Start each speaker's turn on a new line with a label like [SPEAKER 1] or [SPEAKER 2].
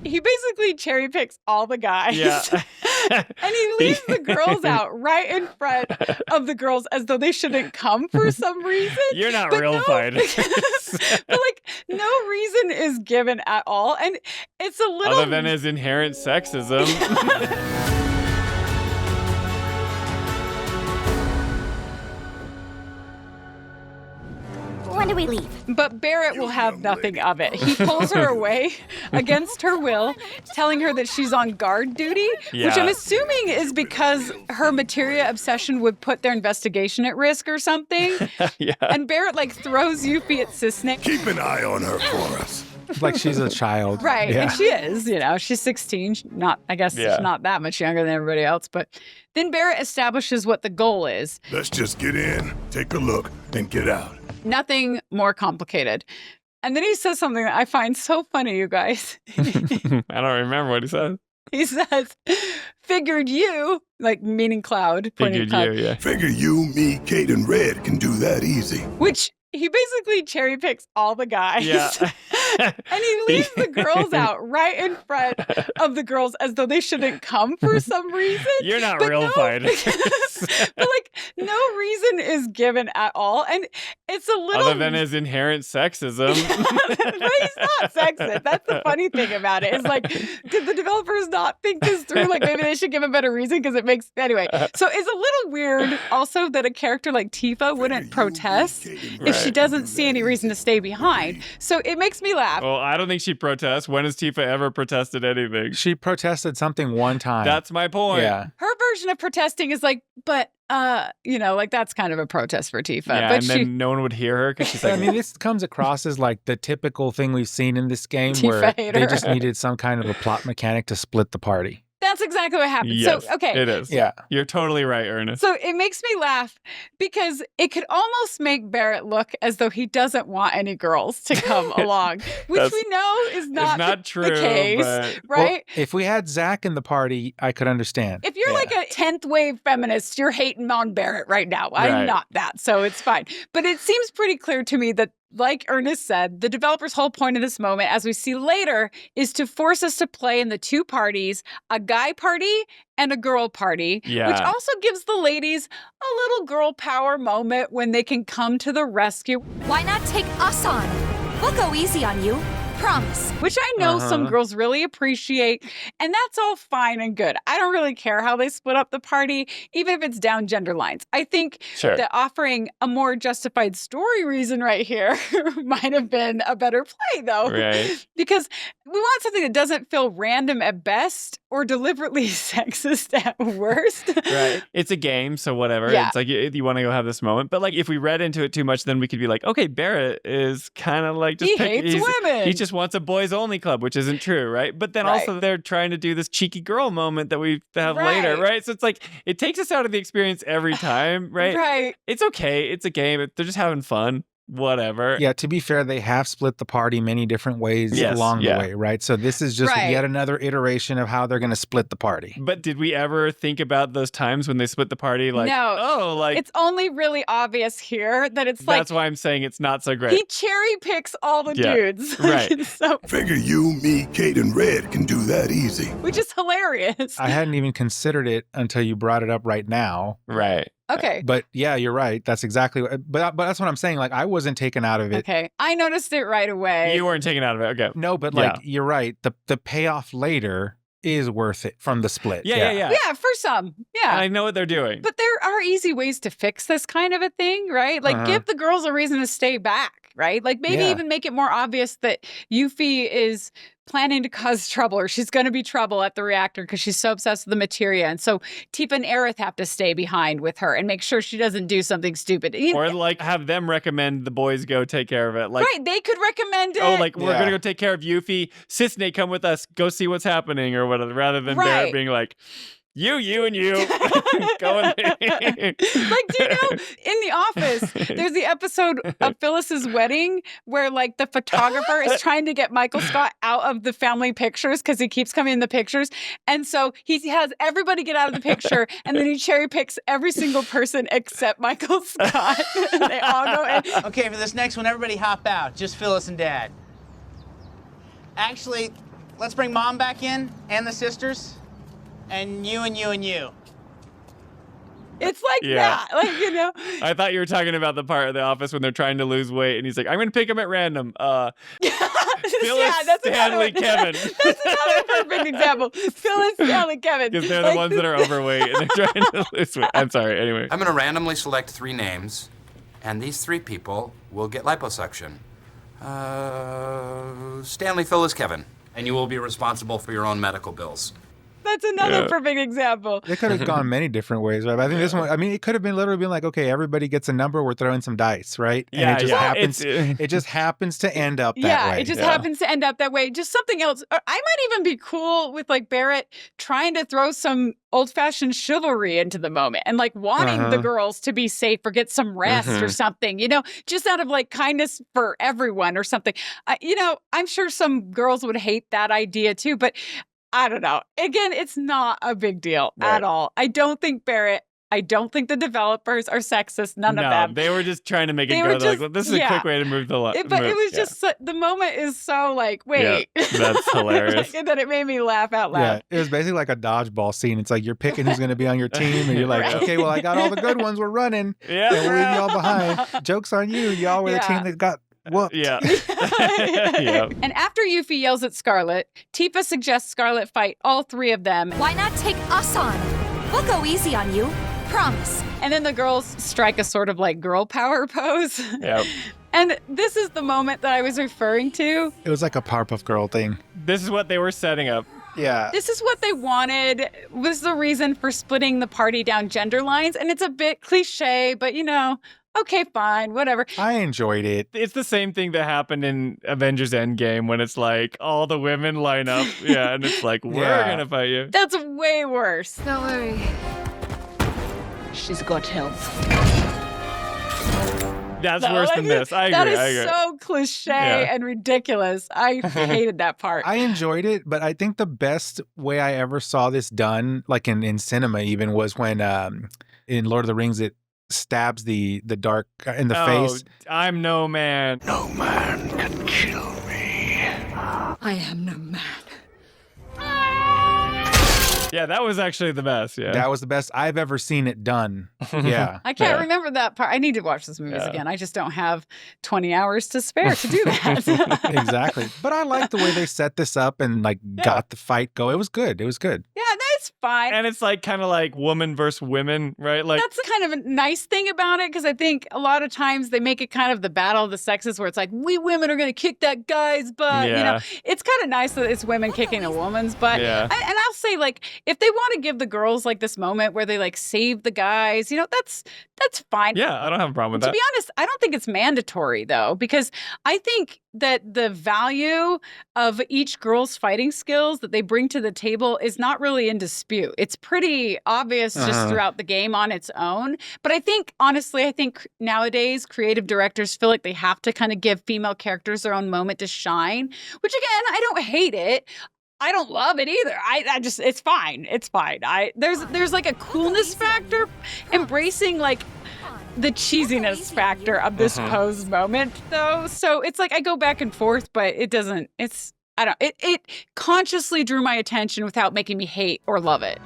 [SPEAKER 1] he basically cherry picks all the guys.
[SPEAKER 2] Yeah.
[SPEAKER 1] And he leaves the girls out right in front of the girls as though they shouldn't come for some reason.
[SPEAKER 2] You're not
[SPEAKER 1] But
[SPEAKER 2] real
[SPEAKER 1] no,
[SPEAKER 2] fighters.
[SPEAKER 1] but like no reason is given at all. And it's a little
[SPEAKER 2] Other than his inherent sexism.
[SPEAKER 3] When do we leave?
[SPEAKER 1] But Barret will have nothing of it. He pulls her away against her will, telling her that she's on guard duty, which I'm assuming is because her materia obsession would put their investigation at risk or something.
[SPEAKER 2] Yeah.
[SPEAKER 1] And Barret like throws Yuffie at Cisne.
[SPEAKER 4] Keep an eye on her for us.
[SPEAKER 5] Like she's a child.
[SPEAKER 1] Right,
[SPEAKER 5] Yeah.
[SPEAKER 1] and she is, she's 16. I guess she's not that much younger than everybody else. But then Barret establishes what the goal is.
[SPEAKER 4] Let's just get in, take a look, then get out.
[SPEAKER 1] Nothing more complicated. And then he says something that I find so funny, you guys.
[SPEAKER 2] I don't remember what he said.
[SPEAKER 1] He says, figured you, like meaning Cloud.
[SPEAKER 2] Figured
[SPEAKER 1] Cloud,
[SPEAKER 2] you, yeah.
[SPEAKER 4] Figure you, me, Cait, and Red can do that easy.
[SPEAKER 1] Which he basically cherry picks all the guys.
[SPEAKER 2] Yeah.
[SPEAKER 1] And he leaves the girls out right in front of the girls as though they shouldn't come for some reason.
[SPEAKER 2] You're not
[SPEAKER 1] But
[SPEAKER 2] real
[SPEAKER 1] no,
[SPEAKER 2] fighters.
[SPEAKER 1] But like no reason is given at all. And it's a little
[SPEAKER 2] Other than his inherent sexism.
[SPEAKER 1] But he's not sexist. That's the funny thing about it. It's like, did the developers not think this through? Like maybe they should give a better reason because it makes anyway. So it's a little weird also that a character like Tifa wouldn't protest if she doesn't see any reason to stay behind. So it makes me laugh.
[SPEAKER 2] Well, I don't think she'd protest. When has Tifa ever protested anything?
[SPEAKER 5] She protested something one time.
[SPEAKER 2] That's my point.
[SPEAKER 5] Yeah.
[SPEAKER 1] Her version of protesting is like, but like that's kind of a protest for Tifa.
[SPEAKER 2] Yeah,
[SPEAKER 1] but
[SPEAKER 2] and then no one would hear her because she's like,
[SPEAKER 5] I mean, this comes across as like the typical thing we've seen in this game
[SPEAKER 1] Tifa
[SPEAKER 5] where
[SPEAKER 1] hater.
[SPEAKER 5] they just needed some kind of a plot mechanic to split the party.
[SPEAKER 1] that's exactly what happened.
[SPEAKER 2] yes,
[SPEAKER 1] So, okay.
[SPEAKER 2] it is.
[SPEAKER 5] Yeah.
[SPEAKER 2] You're totally right, Ernest.
[SPEAKER 1] So it makes me laugh because it could almost make Barret look as though he doesn't want any girls to come along, which we know is not
[SPEAKER 2] true,
[SPEAKER 1] the case,
[SPEAKER 2] but-
[SPEAKER 1] right?
[SPEAKER 5] Well, if we had Zach in the party, I could understand.
[SPEAKER 1] If you're like a 10th wave feminist, you're hating on Barret right now. I'm
[SPEAKER 2] Right.
[SPEAKER 1] not that, so it's fine. But it seems pretty clear to me that, like Ernest said, the developer's whole point of this moment, as we see later, is to force us to play in the two parties, a guy party and a girl party,
[SPEAKER 2] Yeah.
[SPEAKER 1] which also gives the ladies a little girl power moment when they can come to the rescue,
[SPEAKER 3] Why not take us on? We'll go easy on you. Promise.
[SPEAKER 1] which I know some girls really appreciate, and that's all fine and good. I don't really care how they split up the party, even if it's down gender lines. I think
[SPEAKER 2] Sure.
[SPEAKER 1] that offering a more justified story reason right here might have been a better play, though.
[SPEAKER 2] Right.
[SPEAKER 1] Because we want something that doesn't feel random at best or deliberately sexist at worst.
[SPEAKER 2] Right. It's a game, so whatever.
[SPEAKER 1] Yeah.
[SPEAKER 2] It's like you want to go have this moment. But like if we read into it too much, then we could be like, okay, Barret is kind of like just
[SPEAKER 1] He hates women.
[SPEAKER 2] He just wants a boys only club, which isn't true, right? But then also they're trying to do this cheeky girl moment that we have later, right? So it's like it takes us out of the experience every time, right?
[SPEAKER 1] Right.
[SPEAKER 2] It's okay. It's a game. They're just having fun. Whatever.
[SPEAKER 5] Yeah, to be fair, they have split the party many different ways
[SPEAKER 2] Yes,
[SPEAKER 5] along
[SPEAKER 2] yeah.
[SPEAKER 5] the way, right? So this is just
[SPEAKER 1] Right.
[SPEAKER 5] yet another iteration of how they're going to split the party.
[SPEAKER 2] But did we ever think about those times when they split the party? Like,
[SPEAKER 1] No.
[SPEAKER 2] oh, like
[SPEAKER 1] It's only really obvious here that it's like
[SPEAKER 2] that's why I'm saying it's not so great.
[SPEAKER 1] he cherry picks all the
[SPEAKER 2] Yeah.
[SPEAKER 1] dudes.
[SPEAKER 2] Right.
[SPEAKER 1] So,
[SPEAKER 4] Figure you, me, Cait, and Red can do that easy.
[SPEAKER 1] which is hilarious.
[SPEAKER 5] I hadn't even considered it until you brought it up right now.
[SPEAKER 2] Right.
[SPEAKER 1] Okay.
[SPEAKER 5] But yeah, you're right. That's exactly what, but that's what I'm saying. Like, I wasn't taken out of it.
[SPEAKER 1] Okay. I noticed it right away.
[SPEAKER 2] You weren't taken out of it. Okay.
[SPEAKER 5] No, but like, you're right. The payoff later is worth it from the split.
[SPEAKER 2] Yeah.
[SPEAKER 1] Yeah, for some. Yeah.
[SPEAKER 2] I know what they're doing.
[SPEAKER 1] But there are easy ways to fix this kind of a thing, right? Like give the girls a reason to stay back, right? Like maybe even make it more obvious that Yuffie is planning to cause trouble or she's going to be trouble at the reactor because she's so obsessed with the materia. And so Tifa and Aerith have to stay behind with her and make sure she doesn't do something stupid.
[SPEAKER 2] Or like have them recommend the boys go take care of it. Like,
[SPEAKER 1] right. They could recommend it.
[SPEAKER 2] oh, like we're going to go take care of Yuffie. Cisne, come with us. Go see what's happening or whatever. Rather than Barret being like, you, and you. Go with me.
[SPEAKER 1] Like, do you know, in The Office, there's the episode of Phyllis's wedding where, like, the photographer is trying to get Michael Scott out of the family pictures because he keeps coming in the pictures. And so he has everybody get out of the picture, and then he cherry picks every single person except Michael Scott. And they all go in.
[SPEAKER 6] Okay, for this next one, everybody hop out. Just Phyllis and Dad. Actually, let's bring Mom back in and the sisters. And you and you and you.
[SPEAKER 1] It's like that, like, you know.
[SPEAKER 2] I thought you were talking about the part of the office when they're trying to lose weight, and he's like, "I'm going to pick them at random." Phyllis, Stanley, Kevin.
[SPEAKER 1] That's another perfect example. Phyllis, Stanley, Kevin.
[SPEAKER 2] Because they're the ones that are overweight and they're trying to lose weight. I'm sorry. Anyway,
[SPEAKER 7] I'm going to randomly select 3 names, and these 3 people will get liposuction. Stanley, Phyllis, Kevin, and you will be responsible for your own medical bills.
[SPEAKER 1] That's another perfect example.
[SPEAKER 5] It could have gone many different ways, right? But I think this one, I mean, it could have been literally been like, okay, everybody gets a number, we're throwing some dice, right? And it just happens. It just happens to end up that way.
[SPEAKER 1] It just happens to end up that way. Just something else. I might even be cool with like Barret trying to throw some old-fashioned chivalry into the moment and like wanting the girls to be safe or get some rest or something, you know, just out of like kindness for everyone or something. You know, I'm sure some girls would hate that idea too, but I don't know. Again, it's not a big deal at all. I don't think Barret, I don't think the developers are sexist. None of them.
[SPEAKER 2] They were just trying to make it go. Like, well, this is a quick way to move the line.
[SPEAKER 1] But it was just, the moment is so like, wait.
[SPEAKER 2] Yeah, that's hilarious.
[SPEAKER 1] And then it made me laugh out loud.
[SPEAKER 5] Yeah, it was basically like a dodgeball scene. It's like you're picking who's going to be on your team, and you're like, okay, well, I got all the good ones. We're running.
[SPEAKER 2] Yeah.
[SPEAKER 5] And we're leaving y'all behind. Joke's on you. Y'all were the team that got whooped.
[SPEAKER 2] Yeah.
[SPEAKER 1] And after Yuffie yells at Scarlet, Tifa suggests Scarlet fight all 3 of them.
[SPEAKER 3] Why not take us on? We'll go easy on you. Promise.
[SPEAKER 1] And then the girls strike a sort of like girl power pose.
[SPEAKER 2] Yep.
[SPEAKER 1] And this is the moment that I was referring to.
[SPEAKER 5] It was like a Powerpuff Girl thing.
[SPEAKER 2] This is what they were setting up.
[SPEAKER 5] Yeah.
[SPEAKER 1] This is what they wanted, was the reason for splitting the party down gender lines. And it's a bit cliche, but you know, okay, fine, whatever.
[SPEAKER 5] I enjoyed it.
[SPEAKER 2] It's the same thing that happened in Avengers Endgame when it's like all the women line up. Yeah, and it's like, we're going to fight you.
[SPEAKER 1] That's way worse.
[SPEAKER 8] Don't worry. She's got help.
[SPEAKER 2] That's worse than this. I agree.
[SPEAKER 1] That is so cliche and ridiculous. I hated that part.
[SPEAKER 5] I enjoyed it, but I think the best way I ever saw this done, like in cinema even, was when in Lord of the Rings it stabs the dark in the face.
[SPEAKER 2] I'm no man.
[SPEAKER 4] No man can kill me.
[SPEAKER 8] I am no man.
[SPEAKER 2] Yeah, that was actually the best. Yeah,
[SPEAKER 5] that was the best I've ever seen it done. Yeah,
[SPEAKER 1] I can't remember that part. I need to watch those movies again. I just don't have 20 hours to spare to do that.
[SPEAKER 5] Exactly. But I like the way they set this up and like got the fight go. It was good. It was good.
[SPEAKER 1] Yeah, that's fine.
[SPEAKER 2] And it's like kind of like woman versus women, right? Like
[SPEAKER 1] that's kind of a nice thing about it, because I think a lot of times they make it kind of the battle of the sexes, where it's like we women are going to kick that guy's butt. You know, it's kind of nice that it's women kicking a woman's butt.
[SPEAKER 2] Yeah.
[SPEAKER 1] And I'll say, like, if they want to give the girls like this moment where they like save the guys, you know, that's fine.
[SPEAKER 2] Yeah, I don't have a problem with that.
[SPEAKER 1] To be honest, I don't think it's mandatory though, because I think that the value of each girl's fighting skills that they bring to the table is not really in dispute. It's pretty obvious just throughout the game on its own. But I think, honestly, I think nowadays creative directors feel like they have to kind of give female characters their own moment to shine, which again, I don't hate it. I don't love it either. I just, it's fine. It's fine. There's like a coolness factor, embracing like the cheesiness factor of this pose moment though. So it's like I go back and forth, but it consciously drew my attention without making me hate or love it.